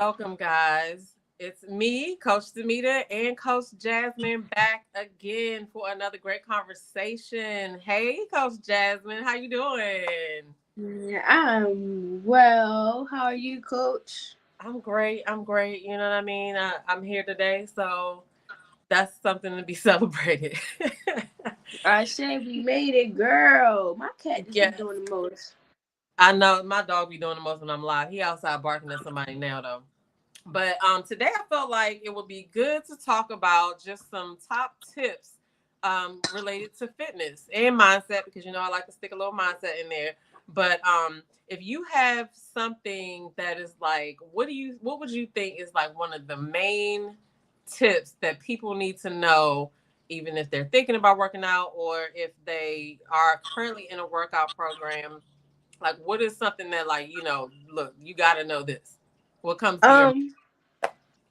Welcome, guys. It's me, Coach Damita, and Coach Jasmine back again for another great conversation. Hey, Coach Jasmine, how you doing? Yeah, I'm well. How are you, Coach? I'm great. I'm great. You know what I mean? I'm here today, so that's something to be celebrated. I say we made it, girl. My cat just be Yes, doing the most. I know my dog be doing the most when I'm live. He outside barking at somebody now, though. But today I felt like it would be good to talk about just some top tips related to fitness and mindset because I like to stick a little mindset in there. But if you have something that is like, what would you think is like one of the main tips that people need to know, even if they're thinking about working out or if they are currently in a workout program? Like, what is something that look, you got to know this. What comes to your mind?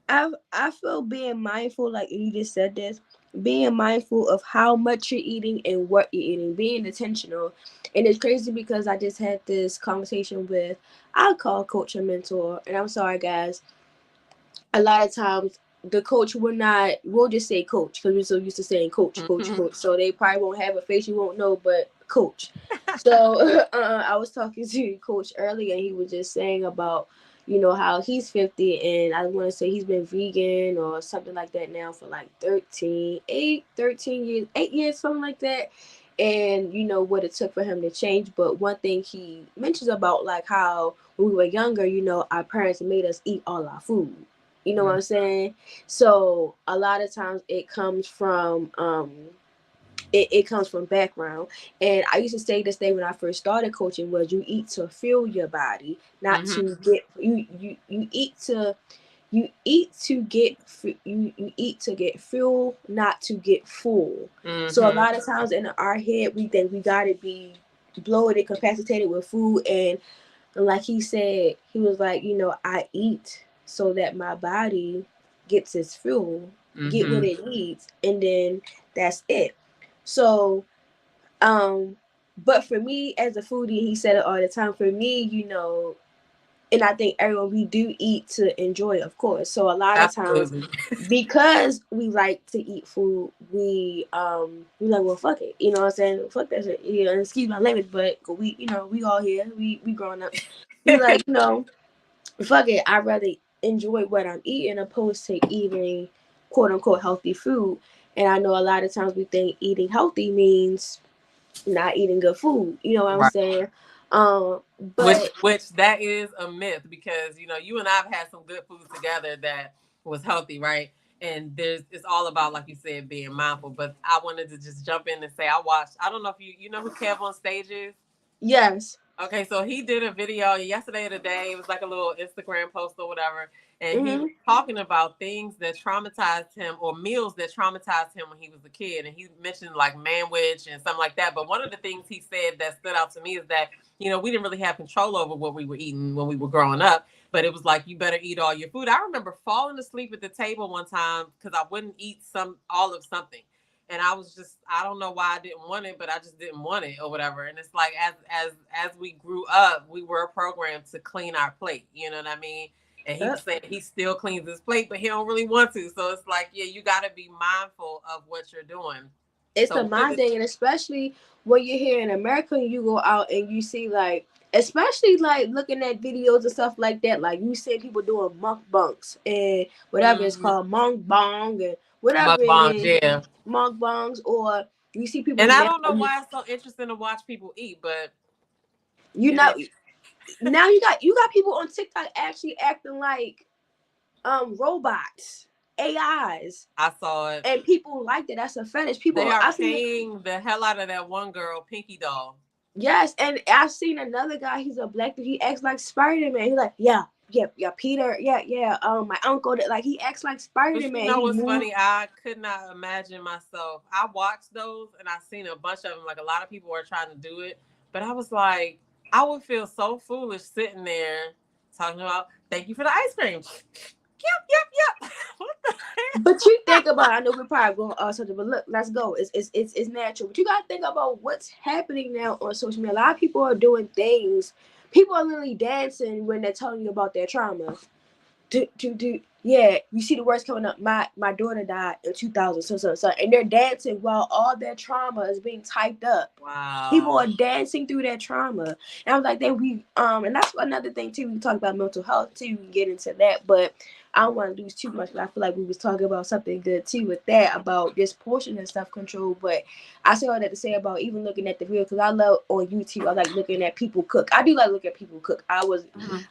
Um, I feel being mindful, like you just said this, being mindful of how much you're eating and what you're eating, being intentional. And it's crazy because I just had this conversation with I call coach a mentor, and I'm sorry guys, a lot of times the coach will not we'll just say coach because we're so used to saying coach coach Mhm. coach, so they probably won't have a face you won't know but coach. So I was talking to coach earlier and he was just saying about how he's 50 and I want to say he's been vegan or something like that now for like 13 years 8 years, something like that. And what it took for him to change. But one thing he mentions about like how when we were younger, our parents made us eat all our food. You know what I'm saying? So a lot of times it comes from background. And I used to say this thing when I first started coaching was you eat to fuel your body, not Mhm. to get you eat to you eat to get fuel, not to get full. So a Mhm. lot of times in our head we think we gotta be bloated, incapacitated with food. And like he said, he was like, I eat so that my body gets its fuel, get what Mhm. it needs, and then that's it. So, but for me as a foodie, he said it all the time. For me, and I think everyone we do eat to enjoy, of course. So a lot of times, Absolutely. because we like to eat food, we like, well, fuck it, you know what I'm saying? Fuck that shit, excuse my language, but we all here, we growing up. We like, fuck it, I'd rather enjoy what I'm eating opposed to eating quote unquote healthy food. And I know a lot of times we think eating healthy means not eating good food. You know what I'm Right. saying? Which But which that is a myth because you and I've had some good foods together that was healthy, right? And it's all about, like you said, being mindful. But I wanted to just jump in and say I watched. I don't know if you know who Kev on Stage is. yes. Okay, so he did a video yesterday or today. It was like a little Instagram post or whatever. And he was Hmm. talking about things that traumatized him or meals that traumatized him when he was a kid. And he mentioned like manwich and something like that. But one of the things he said that stood out to me is that, we didn't really have control over what we were eating when we were growing up. But it was like, you better eat all your food. I remember falling asleep at the table one time because I wouldn't eat all of something, and I was just, I don't know why I didn't want it, but I just didn't want it or whatever. And it's like as we grew up, we were programmed to clean our plate. You know what I mean? And he was saying he still cleans his plate, but he don't really want to. So it's like, yeah, you got to be mindful of what you're doing. It's So a what is mind it? thing, and especially when you're here in America and you go out and you see like, especially like looking at videos and stuff like that, like you see people doing mukbangs and whatever it's Mm-hmm. called, mukbang and whatever it Mukbangs, is, yeah. mukbangs, or you see people And I now. don't know why it's so interesting to watch people eat, but You it know, is. now you got people on TikTok actually acting like robots, AIs, I saw it. and people like that. That's a fetish. They People, are I seen. paying the hell out of that one girl, Pinky Doll. Yes, and I've seen another guy. He's a black dude. He acts like Spider Man. He's like, yeah, yeah, yeah, Peter, yeah, yeah. My uncle, like he acts like But Spider you Man. know He what's moved. funny? I could not imagine myself. I watched those and I seen a bunch of them. Like a lot of people are trying to do it, but I was like, I would feel so foolish sitting there talking about thank you for the ice cream. Yep, yep, yep. What the But you think about. I know we're probably going something, but look, let's go. It's natural. But you gotta think about what's happening now on social media. A lot of people are doing things. People are literally dancing when they're telling you about their trauma. Yeah, you see the words coming up. My daughter died in 2000, so, and they're dancing while all their trauma is being typed up. People Wow. are dancing through that trauma, and I was like, and that's another thing too. We talk about mental health too. We can get into that, but I don't want to lose too much. But I feel like we was talking about something good too with that about this portion and self control. But I say all that to say about even looking at the video, because I love on YouTube. I like looking at people cook. I do like looking at people cook.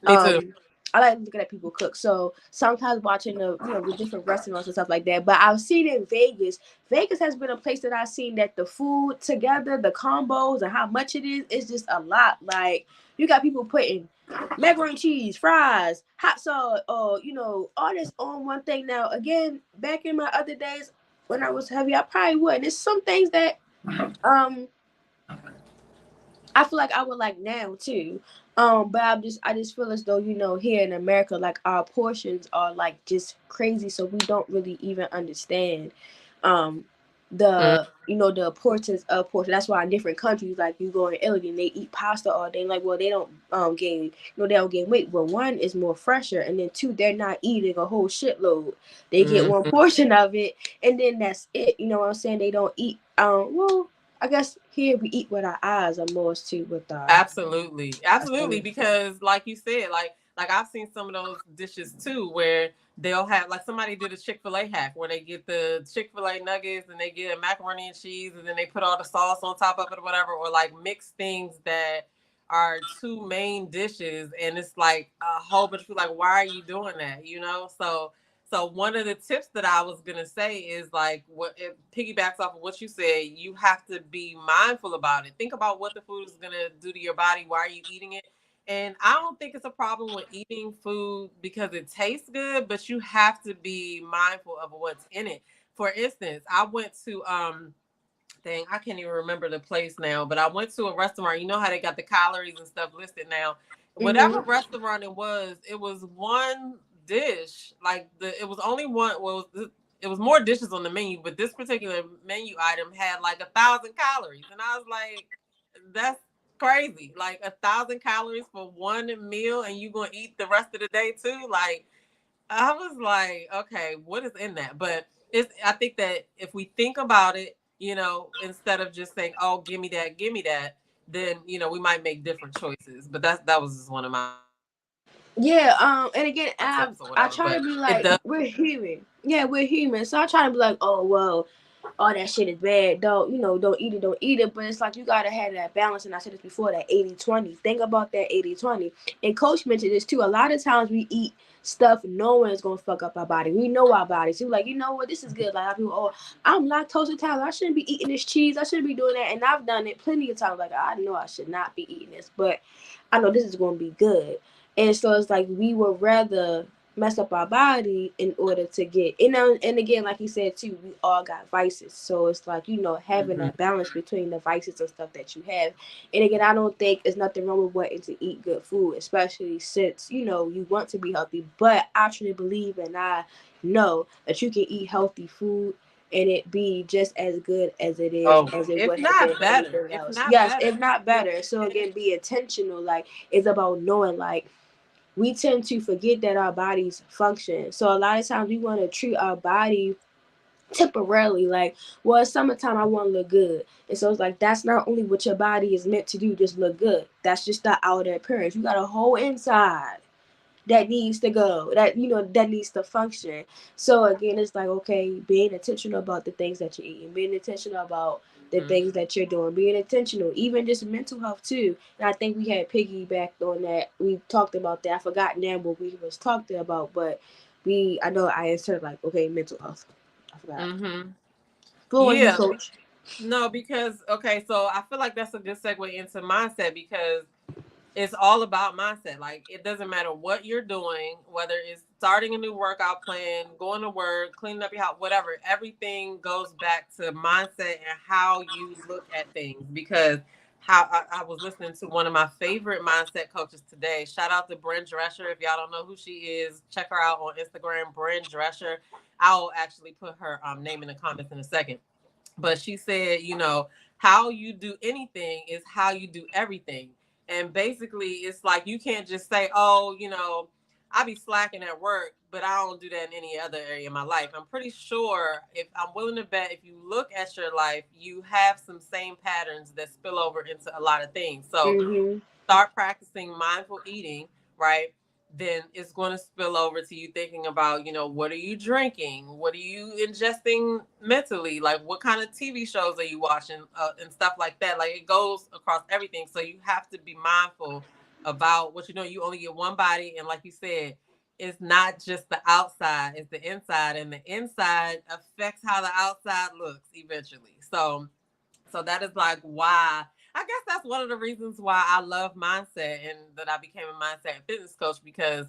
Me too. I like looking at people cook. So sometimes watching the different restaurants and stuff like that. But I've seen in Vegas. Vegas has been a place that I've seen that the food together, the combos and how much it is just a lot. Like you got people putting macaroni and cheese, fries, hot sauce, or all this on one thing. Now again, back in my other days when I was heavy, I probably wouldn't. There's some things that um I feel like I would like now too. But I just feel as though, here in America, like our portions are like just crazy, so we don't really even understand um Mm. the importance of portion. That's why in different countries, like you go in Italy and they eat pasta all day. Like, well, they don't gain they don't gain weight. Well, one is more fresher, and then two, they're not eating a whole shitload. They get one Mhm. portion of it, and then that's it. You know what I'm saying? They don't eat well, I guess here we eat with our eyes or more too with our. Absolutely, absolutely. Because, like you said, like I've seen some of those dishes too, where they'll have like somebody did a Chick-fil-A hack where they get the Chick-fil-A nuggets and they get a macaroni and cheese and then they put all the sauce on top of it or whatever, or like mix things that are two main dishes, and it's like a whole bunch of food. Like, why are you doing that? So one of the tips that I was gonna say is like what it piggybacks off of what you said. You have to be mindful about it. Think about what the food is gonna do to your body. Why are you eating it? And I don't think it's a problem with eating food because it tastes good, but you have to be mindful of what's in it. For instance, I went to dang, I can't even remember the place now, but I went to a restaurant. You know how they got the calories and stuff listed now. Whatever Mhm. restaurant it was one dish. Like it was only one. Well, it was more dishes on the menu, but this particular menu item had like 1,000 calories, and I was like, that's crazy. Like 1,000 calories for one meal, and you gonna eat the rest of the day too. Like I was like, okay, what is in that? But I think that if we think about it, instead of just saying, oh, give me that, then, we might make different choices. But that was just one of my tips or whatever. But Yeah, and it again, does. I try to be like, we're human. Yeah, we're human. So I try to be like, oh well, all that shit is bad. Don't eat it, don't eat it. But it's like you gotta have that balance. And I said this before, that 80-20. Think about that 80-20. And Coach mentioned this too. A lot of times we eat stuff knowing it's gonna fuck up our body. We know our bodies. So we're like, you know what, this is good. Like people, oh, I'm lactose intolerant. I shouldn't be eating this cheese. I shouldn't be doing that. And I've done it plenty of times. Like I know I should not be eating this, but I know this is gonna be good. And so it's like we would rather mess up our body in order to get, and again, like you said too, we all got vices. So it's like, having Mhm. that balance between the vices and stuff that you have. And again, I don't think there's nothing wrong with wanting to eat good food, especially since, you want to be healthy. But I truly believe and I know that you can eat healthy food and it be just as good Oh, as it if would have been not better, anything if else. not Yes, better. if not You know better. So what I'm saying? again, be intentional. Like it's about knowing, like we tend to forget that our bodies function. So a lot of times we want to treat our body temporarily, like, well, it's summertime, I want to look good. And so it's like that's not only what your body is meant to do, just look good. That's just the outer appearance. You got a whole inside that needs to go, that needs to function. So again, it's like, okay, being intentional about the things that you're eating, being intentional about the Mhm. things that you're doing, being intentional, even just mental health too. And I think we had piggybacked on that. We talked about that. I forgot now what we was talking about, but I know I answered like, okay, mental health. I forgot. Mhm. Floor on you, Yeah. coach. No, because okay, so I feel like that's a good segue into mindset because it's all about mindset. Like it doesn't matter what you're doing, whether it's starting a new workout plan, going to work, cleaning up your house, whatever. Everything goes back to mindset and how you look at things. Because how I was listening to one of my favorite mindset coaches today. Shout out to Bryn Drescher. If y'all don't know who she is, check her out on Instagram, Bryn Drescher. I'll actually put her name in the comments in a second. But she said, how you do anything is how you do everything. And basically, it's like you can't just say, oh, I be slacking at work, but I don't do that in any other area of my life. I'm pretty sure, if I'm willing to bet, if you look at your life, you have some same patterns that spill over into a lot of things. So Mhm. start practicing mindful eating, right? Then it's going to spill over to you thinking about, what are you drinking? What are you ingesting mentally? Like, what kind of TV shows are you watching, and stuff like that? Like, it goes across everything. So you have to be mindful about what you know. You only get one body. And like you said, it's not just the outside, it's the inside. And the inside affects how the outside looks eventually. So that is like why I guess that's one of the reasons why I love mindset and that I became a mindset and fitness coach, because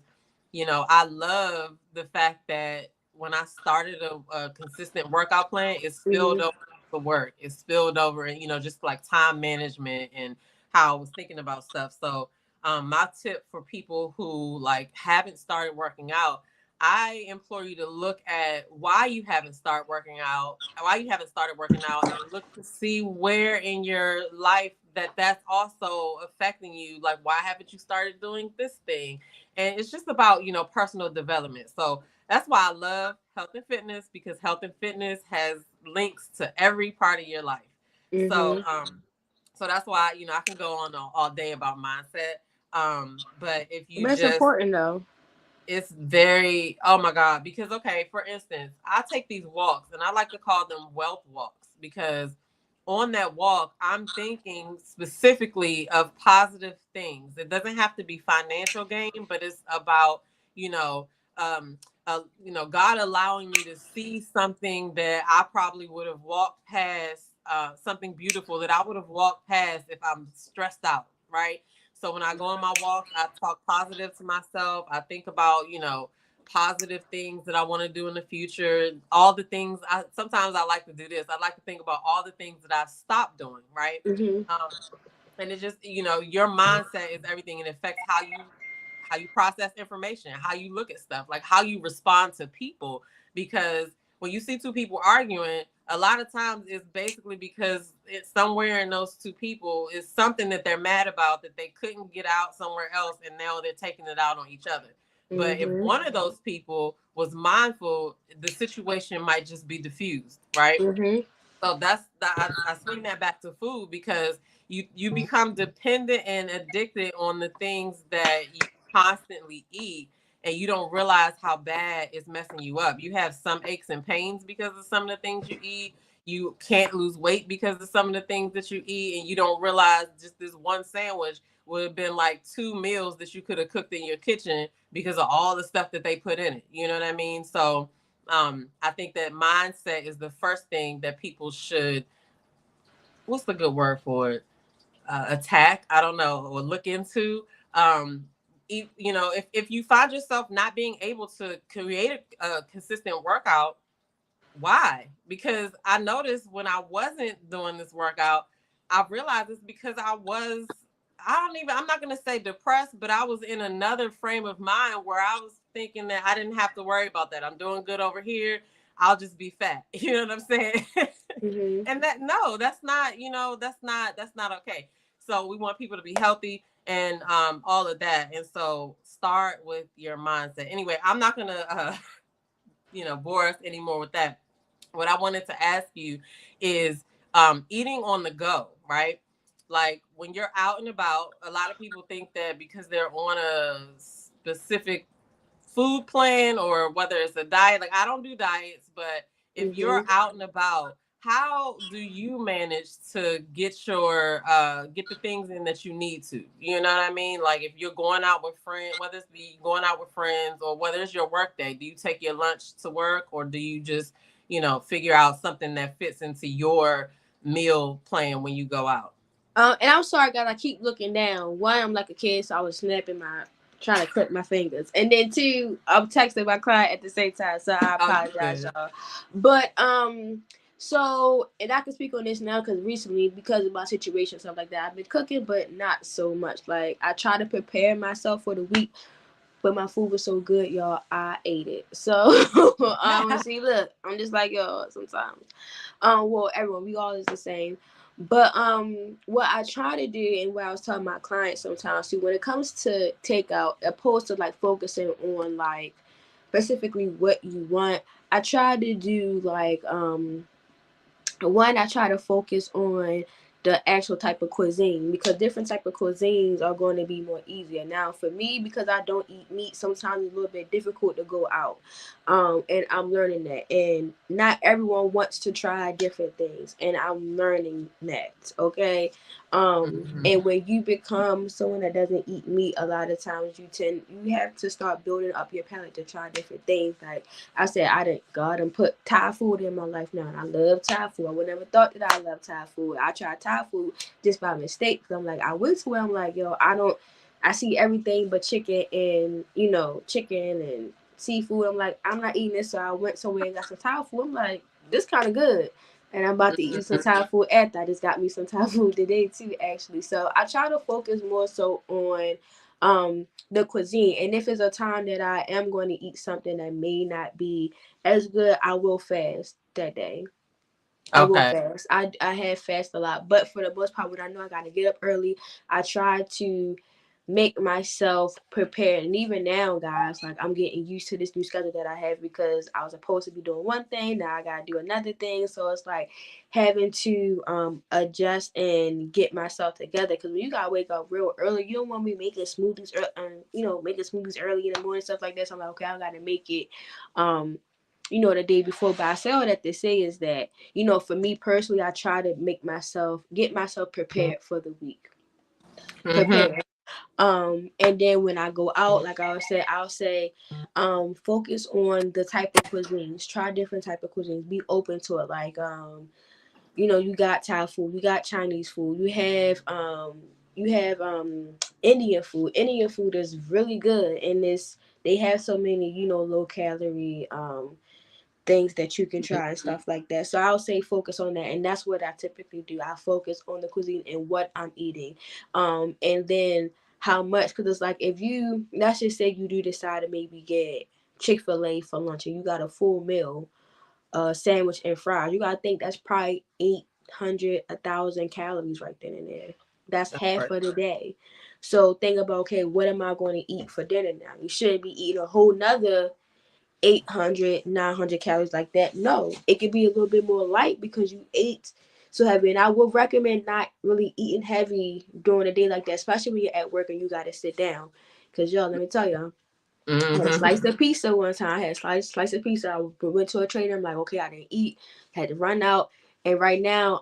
I love the fact that when I started a consistent workout plan, it spilled Mhm. over the work. It spilled over and just like time management and how I was thinking about stuff. So my tip for people who like haven't started working out, I implore you to look at why you haven't started working out, and look to see where in your life that's also affecting you. Like, why haven't you started doing this thing? And it's just about, personal development. So that's why I love health and fitness, because health and fitness has links to every part of your life. So, Mhm. so that's why, I can go on all day about mindset. But if you But it's just important though. it's very, oh my God, because okay, for instance, I take these walks and I like to call them wealth walks, because on that walk, I'm thinking specifically of positive things. It doesn't have to be financial gain, but it's about, you know, um, God allowing me to see something that I probably would have walked past, something beautiful that I would have walked past if I'm stressed out, right? So when I go on my walks, I talk positive to myself. I think about, positive things that I want to do in the future. All the things sometimes I like to do this. I like to think about all the things that I've stopped doing, right? Mhm. And it's just, your mindset is everything, and it affects how you process information, how you look at stuff, like how you respond to people. Because when you see two people arguing, a lot of times it's basically because it's somewhere in those two people is something that they're mad about that they couldn't get out somewhere else, and now they're taking it out on each other. But if Mhm. one of those people was mindful, the situation might just be diffused, right? Mhm. So I swing that back to food, because you become dependent and addicted on the things that you constantly eat, and you don't realize how bad it's messing you up. You have some aches and pains because of some of the things you eat. You can't lose weight because of some of the things that you eat, and you don't realize just this one sandwich would have been like two meals that you could have cooked in your kitchen because of all the stuff that they put in it. You know what I mean? So I think that mindset is the first thing that people should, what's the good word for it, attack, I don't know, or look into. If you find yourself not being able to create a consistent workout, why? Because I noticed when I wasn't doing this workout, I realized it's because I'm not going to say depressed, but I was in another frame of mind where I was thinking that I didn't have to worry about that. I'm doing good over here. I'll just be fat. You know what I'm saying? Mhm. And no, that's not, that's not okay. So we want people to be healthy and all of that. And so start with your mindset. Anyway, I'm not going to bore us anymore with that. What I wanted to ask you is eating on the go, right? Like when you're out and about, a lot of people think that because they're on a specific food plan or whether it's a diet, like I don't do diets, but if you're Mhm. out and about, how do you manage to get the things in that you need to? You know what I mean? Like if you're going out with friends, whether it's be going out with friends or whether it's your work day, do you take your lunch to work, or do you just, figure out something that fits into your meal plan when you go out? And I'm sorry, guys. I keep looking down. One, I'm like a kid, so I was snapping trying to clip my fingers, and then two, I'm texting my client at the same time. So I Oh, you apologize, good. y'all. But so and I can speak on this now because recently, because of my situation, stuff like that, I've been cooking, but not so much. Like I try to prepare myself for the week, but my food was so good, y'all. I ate it. So see, look, I'm just like y'all sometimes. Well, everyone, we all is the same. But what I try to do and what I was telling my clients sometimes too, when it comes to takeout, opposed to like focusing on like specifically what you want, I try to do like one, I try to focus on the actual type of cuisine, because different type of cuisines are going to be more easier. Now for me, because I don't eat meat, sometimes it's a little bit difficult to go out, and I'm learning that, and not everyone wants to try different things, and I'm learning that. Okay. And when you become someone that doesn't eat meat, a lot of times you have to start building up your palate to try different things. Like I said, I didn't God and put Thai food in my life now, and I love Thai food. I would never thought that I loved Thai food. I tried Thai food just by mistake. Cause I'm like, I went to where I'm like, yo, I see everything but chicken and chicken and seafood. I'm like, I'm not eating this, so I went somewhere and got some Thai food. I'm like, this kind of good. And I'm about to eat some Thai food after. I just got me some Thai food today too, actually. So I try to focus more so on the cuisine. And if it's a time that I am going to eat something that may not be as good, I will fast that day. I will Okay. fast. I have fast a lot, but for the most part, when I know I got to get up early, I try to make myself prepared. And even now, guys, like I'm getting used to this new schedule that I have, because I was supposed to be doing one thing, now I gotta do another thing. So it's like having to adjust and get myself together. Because when you gotta wake up real early, you don't want me making smoothies, making smoothies early in the morning, stuff like that. So I'm like, okay, I gotta make it. Um, the day before. But I say all that to say is that, for me personally, I try to get myself prepared for the week. Mm-hmm. Prepared. And then when I go out, like I'll say, focus on the type of cuisines. Try different type of cuisines. Be open to it. Like, you got Thai food, you got Chinese food, you have Indian food. Indian food is really good, and they have so many, low calorie things that you can try and stuff like that. So I'll say focus on that, and that's what I typically do. I focus on the cuisine and what I'm eating, and then how much. Because it's like, if you, let's just say you do decide to maybe get Chick-fil-A for lunch and you got a full meal, sandwich and fries, you gotta think that's probably 800, 1,000 calories right then and there. That's That's half right. of the day. So think about, okay, what am I going to eat for dinner now? You shouldn't be eating a whole nother 800, 900 calories like that. No, it could be a little bit more light because you ate so heavy. And I would recommend not really eating heavy during the day like that, especially when you're at work and you got to sit down. Because, y'all, let me tell y'all, I had a Mm-hmm. slice of pizza one time. I had a slice of pizza. I went to a trainer. I'm like, okay, I didn't eat. Had to run out. And right now,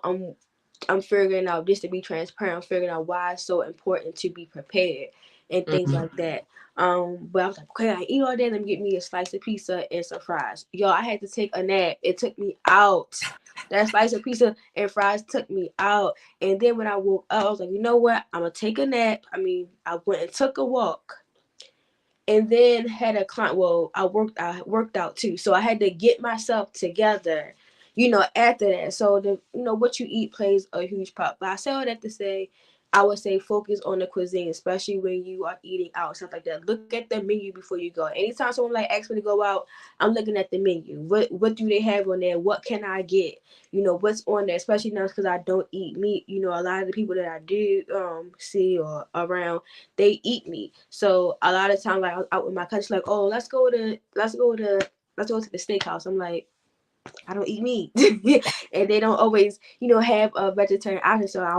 I'm figuring out, just to be transparent, I'm figuring out why it's so important to be prepared and things Mm-hmm. like that. But I was like, okay, I eat all day. Let me get me a slice of pizza and some fries. Yo, I had to take a nap. It took me out. That slice of pizza and fries took me out. And then when I woke up, I was like, you know what? I'm gonna take a nap. I went and took a walk, and then had a client. Well, I worked out too, so I had to get myself together, after that. So what you eat plays a huge part. But I say all that to say, I would say focus on the cuisine, especially when you are eating out, stuff like that. Look at the menu before you go. Anytime someone like asks me to go out, I'm looking at the menu. What do they have on there? What can I get? What's on there, especially now because I don't eat meat. A lot of the people that I do see or around, they eat meat. So a lot of times, like, I was out with my cousins, like, oh, let's go to the steakhouse. I'm like, I don't eat meat, and they don't always, have a vegetarian option. So I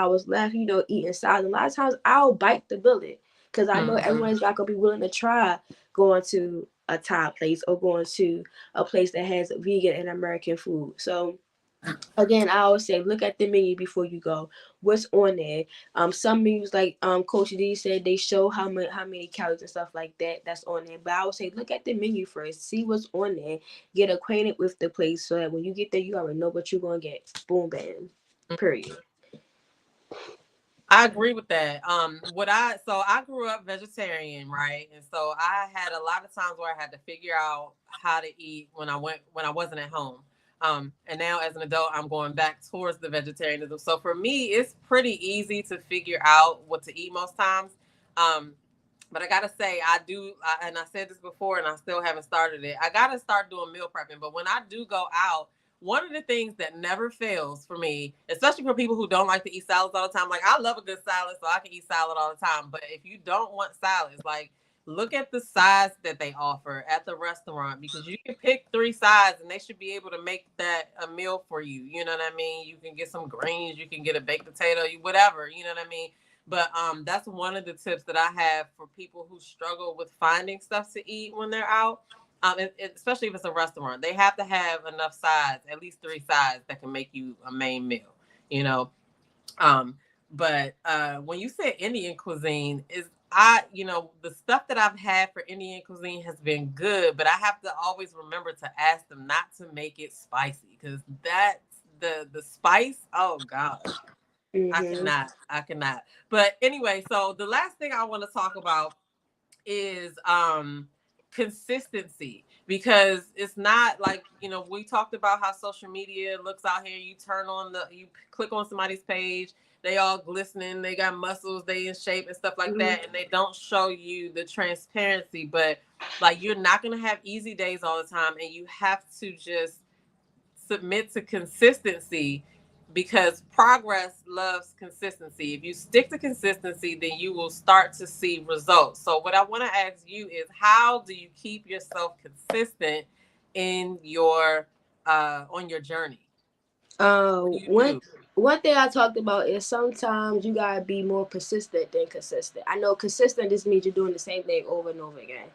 was left, eating salad. A lot of times I'll bite the bullet because I know Mm-hmm. everyone's not gonna be willing to try going to a Thai place or going to a place that has vegan and American food. So again, I always say look at the menu before you go. What's on there? Some menus, like Coach D said, they show how many calories and stuff like that that's on there. But I would say look at the menu first, see what's on there, get acquainted with the place so that when you get there, you already know what you're gonna get. Boom, bam, period. I agree with that. I grew up vegetarian, right? And so I had a lot of times where I had to figure out how to eat when I wasn't at home. And now as an adult, I'm going back towards the vegetarianism. So for me, it's pretty easy to figure out what to eat most times. Um, but I gotta say, and I said this before, and I still haven't started it. I gotta start doing meal prepping. But when I do go out, one of the things that never fails for me, especially for people who don't like to eat salads all the time, like I love a good salad, so I can eat salad all the time. But if you don't want salads, like look at the sides that they offer at the restaurant, because you can pick 3 sides and they should be able to make that a meal for you. You know what I mean? You can get some greens, you can get a baked potato, whatever, you know what I mean? But that's one of the tips that I have for people who struggle with finding stuff to eat when they're out. Especially if it's a restaurant, they have to have enough sides, at least 3 sides that can make you a main meal. You know, um, but when you say Indian cuisine, is the stuff that I've had for Indian cuisine has been good, but I have to always remember to ask them not to make it spicy, because that's the spice. Oh gosh, Mm-hmm. I cannot. But anyway, so the last thing I want to talk about is consistency, because it's not like, we talked about how social media looks out here. You click on somebody's page, they all glistening, they got muscles, they in shape and stuff like Mm-hmm. that, and they don't show you the transparency. But like, you're not going to have easy days all the time, and you have to just submit to consistency, because progress loves consistency. If you stick to consistency, then you will start to see results. So what I want to ask you is, how do you keep yourself consistent in your on your journey? What do you One do? one thing I talked about is sometimes you gotta be more persistent than consistent. I know consistent just means you're doing the same thing over and over again,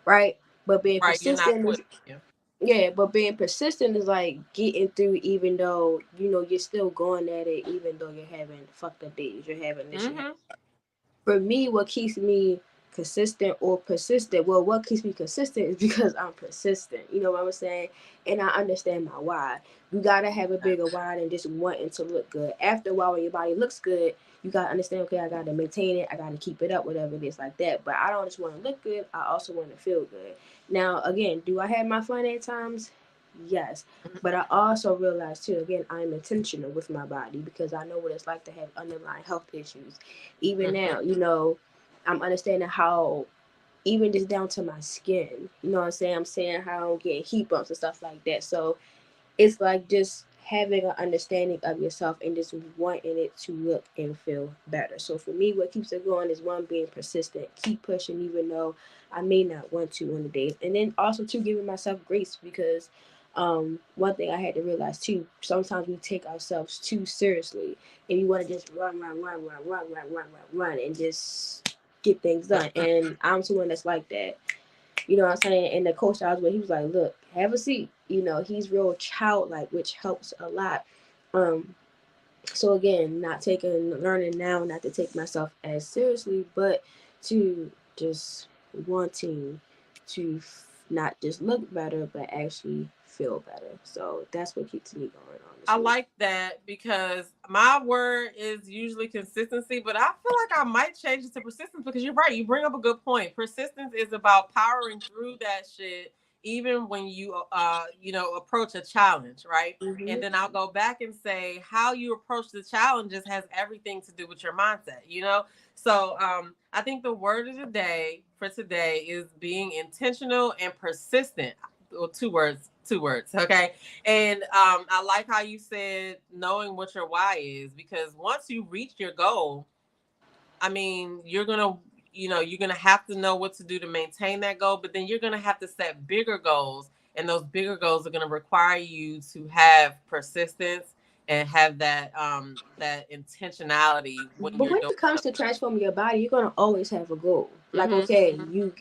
right? But being Right, you're not persistent is, quitting. Yeah. yeah, but being persistent is like getting through, even though you're still going at it, even though you're having fucked up days, you're having this, you have. Mm-hmm. For me, what keeps me consistent or persistent, well, what keeps me consistent is because I'm persistent. You know what I'm saying? And I understand my why. You gotta have a bigger why than just wanting to look good. After a while, when your body looks good, you gotta understand, okay, I gotta maintain it, I gotta keep it up, whatever it is, like that. But I don't just want to look good, I also want to feel good. Now, again, do I have my fun at times? Yes. But I also realize too, again, I'm intentional with my body because I know what it's like to have underlying health issues. Even Mm-hmm. now, I'm understanding how, even just down to my skin, you know what I'm saying? I'm saying how I'm getting heat bumps and stuff like that. So it's like just having an understanding of yourself and just wanting it to look and feel better. So for me, what keeps it going is, one, being persistent, keep pushing even though I may not want to on the days, and then also two, giving myself grace, because one thing I had to realize too, sometimes we take ourselves too seriously and we want to just run and just get things done. And I'm someone that's like that. You know what I'm saying? And the coach I was with, he was like, look, have a seat. He's real childlike, which helps a lot. Um, so again, learning now not to take myself as seriously, but to just wanting to not just look better, but actually feel better. So that's what keeps me going, I honestly. like that, because my word is usually consistency, but I feel like I might change it to persistence, because you're right. You bring up a good point. Persistence is about powering through that shit, even when you approach a challenge, right? And Mm-hmm. then I'll go back and say, how you approach the challenges has everything to do with your mindset. So I think the word of the day for today is being intentional and persistent. Well, two words, okay? And I like how you said knowing what your why is, because once you reach your goal, I mean, you're gonna have to know what to do to maintain that goal, but then you're gonna have to set bigger goals, and those bigger goals are gonna require you to have persistence and have that intentionality when But you're when doing it comes to something. transforming your body, you're gonna always have a goal. Like, Hmm. you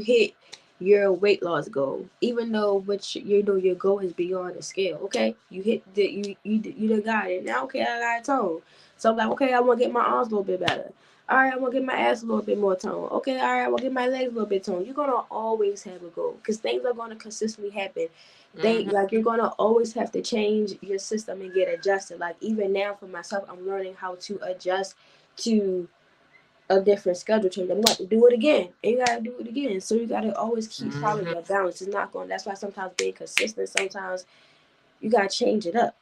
hit your weight loss goal, even though your goal is beyond the scale. Okay, you hit you done got it. Now, okay, I got a tone. So I'm like, okay, I want to get my arms a little bit better. All right, I want to get my ass a little bit more tone. Okay, all right, I want to get my legs a little bit tone. You're gonna always have a goal because things are gonna consistently happen. Hmm. Like, you're gonna always have to change your system and get adjusted. Like, even now for myself, I'm learning how to adjust to a different schedule change. I'm going to do it again, and you gotta do it again. So you gotta always keep following Hmm. your balance. It's not going. That's why sometimes being consistent, sometimes you gotta change it up.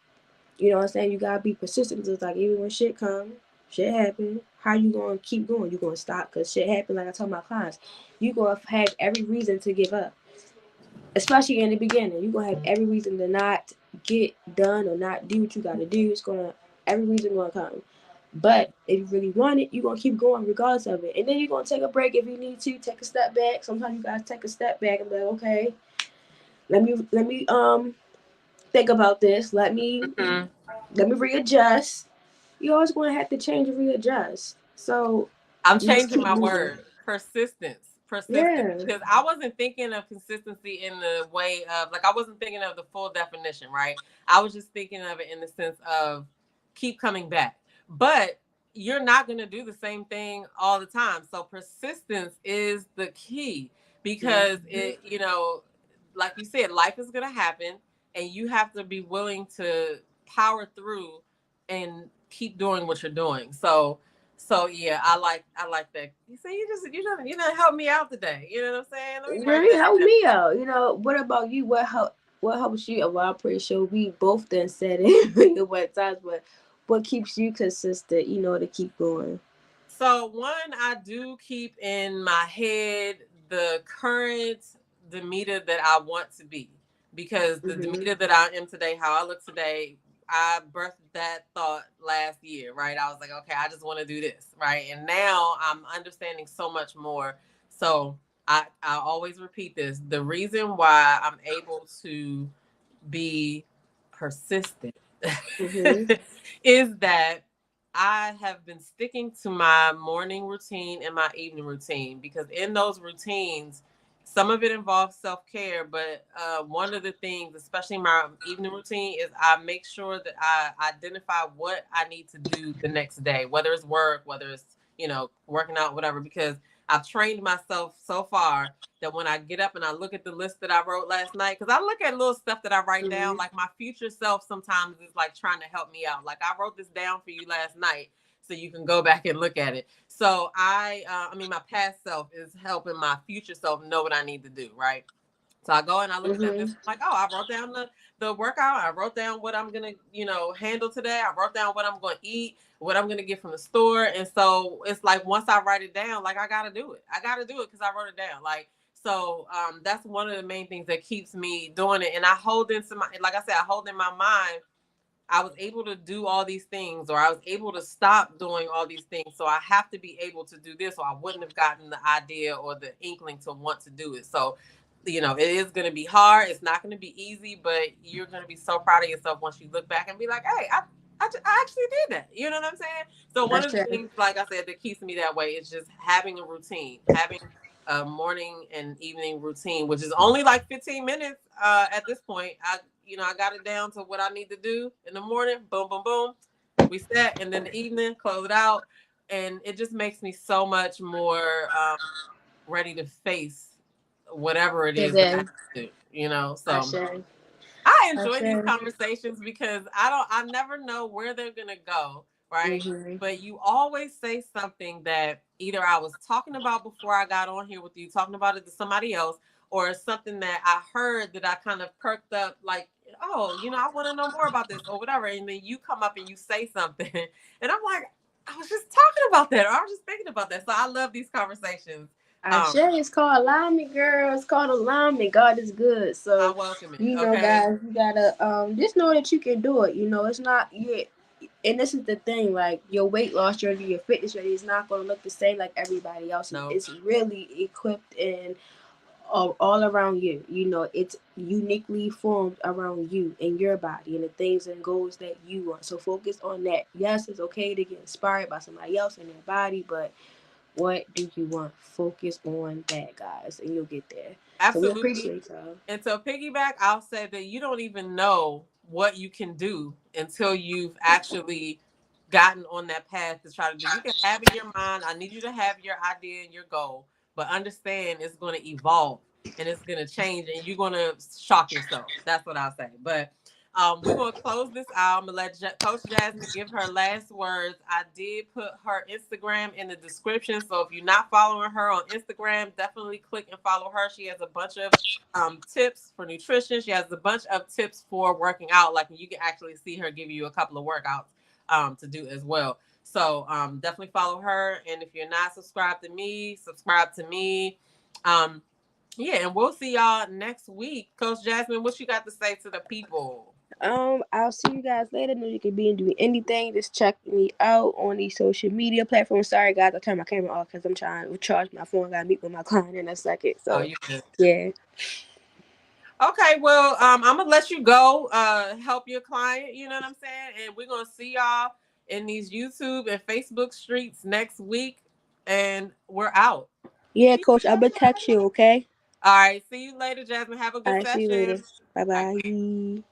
You know what I'm saying? You gotta be persistent. It's like, even when shit comes, shit happen. How you gonna keep going? You gonna stop because shit happen? Like I tell my clients, you gonna have every reason to give up. especially in the beginning. You're gonna have every reason to not get done or not do what you gotta do. It's gonna every reason gonna come. But if you really want it, you're gonna keep going regardless of it. And then you're gonna take a break if you need to, take a step back. Sometimes you guys take a step back and be like, okay, let me think about this. Mhm. Let me readjust. You're always gonna have to change and readjust. So I'm you just changing keep my moving. word. Persistence. Persistence. Yeah. Because I wasn't thinking of consistency in the way of, like, I wasn't thinking of the full definition, right? I was just thinking of it in the sense of keep coming back. But you're not going to do the same thing all the time. So persistence is the key because Mm-hmm. it, like you said, life is going to happen and you have to be willing to power through and keep doing what you're doing. So yeah, I like that. You say you help me out today. You know what I'm saying? Let me break Really that help down. me out. What about you? What helps you? Well, I'm pretty sure we both done said it at what times, but what keeps you consistent, to keep going? So one, I do keep in my head the current Damita that I want to be, because the Mm-hmm. Damita that I am today, how I look today, I birthed that thought last year, right? I was like, okay, I just want to do this, right? And now I'm understanding so much more. So I always repeat this. The reason why I'm able to be persistent Mm-hmm. is that I have been sticking to my morning routine and my evening routine, because in those routines, some of it involves self care, but one of the things, especially my evening routine, is I make sure that I identify what I need to do the next day, whether it's work, whether it's, working out, whatever, because I've trained myself so far that when I get up and I look at the list that I wrote last night, because I look at little stuff that I write down, Mm-hmm. like my future self sometimes is like trying to help me out. Like, I wrote this down for you last night so you can go back and look at it. So my past self is helping my future self know what I need to do, right? So I go and I look at that Mm-hmm. list. I'm like, oh, I wrote down the workout. I wrote down what I'm gonna, handle today. I wrote down what I'm gonna eat, what I'm gonna get from the store. And so it's like, once I write it down, like, I gotta do it. I gotta do it because I wrote it down. Like, so that's one of the main things that keeps me doing it. And I hold into my, like I said, I hold in my mind, I was able to do all these things, or I was able to stop doing all these things. So I have to be able to do this, or I wouldn't have gotten the idea or the inkling to want to do it. So, it is going to be hard. It's not going to be easy, but you're going to be so proud of yourself once you look back and be like, hey, I actually did that. You know what I'm saying? So one That's of the true. things, like I said, that keeps me that way is just having a routine, having a morning and evening routine, which is only like 15 minutes at this point. I got it down to what I need to do in the morning. Boom, boom, boom. We set, and then the evening, close it out, and it just makes me so much more ready to face whatever it The is that I day. do. I So say. I I enjoy these say. conversations because I never know where they're gonna go, right? Mm-hmm. But you always say something that either I was talking about before I got on here with you, talking about it to somebody else, or something that I heard that I kind of perked up, like, oh, I want to know more about this or whatever. And then you come up and you say something, and I'm like, I was just talking about that, or I was just thinking about that. So I love these conversations. I Um, say it's called alignment, girl. It's called alignment. God is good. I So, welcome it. Okay. guys, you gotta just know that you can do it. It's not you. And this is the thing, like your weight loss journey, your fitness journey is not going to look the same like everybody else's. No, It's really equipped and all around you. It's uniquely formed around you and your body and the things and goals that you want. So focus on that. Yes, it's okay to get inspired by somebody else and their body, but what do you want? Focus on that, guys, and you'll get there. So we absolutely. appreciate y'all. And to piggyback, I'll say that you don't even know what you can do until you've actually gotten on that path to try to do. You can have in your mind, I need you to have your idea and your goal, but understand it's going to evolve and it's going to change and you're going to shock yourself. That's what I'll say. But we're going to close this out. I'm going to let Coach Jasmine give her last words. I did put her Instagram in the description. So if you're not following her on Instagram, definitely click and follow her. She has a bunch of tips for nutrition. She has a bunch of tips for working out. Like, you can actually see her give you a couple of workouts to do as well. So definitely follow her. And if you're not subscribed to me, subscribe to me. Um, Yeah, and we'll see y'all next week. Coach Jasmine, what you got to say to the people? I'll see you guys later. Know you can be and do anything. Just check me out on these social media platforms. Sorry guys, I turned my camera off because I'm trying to charge my phone. I gotta meet with my client in a second. Oh, So you good. yeah. Okay, well, I'm gonna let you go. Help your client. You know what I'm saying? And we're gonna see y'all in these YouTube and Facebook streets next week. And we're out. Yeah, coach, I will text you, okay? All right. See you later, Jasmine. Have a All good right, see you session. later. Bye All right. bye.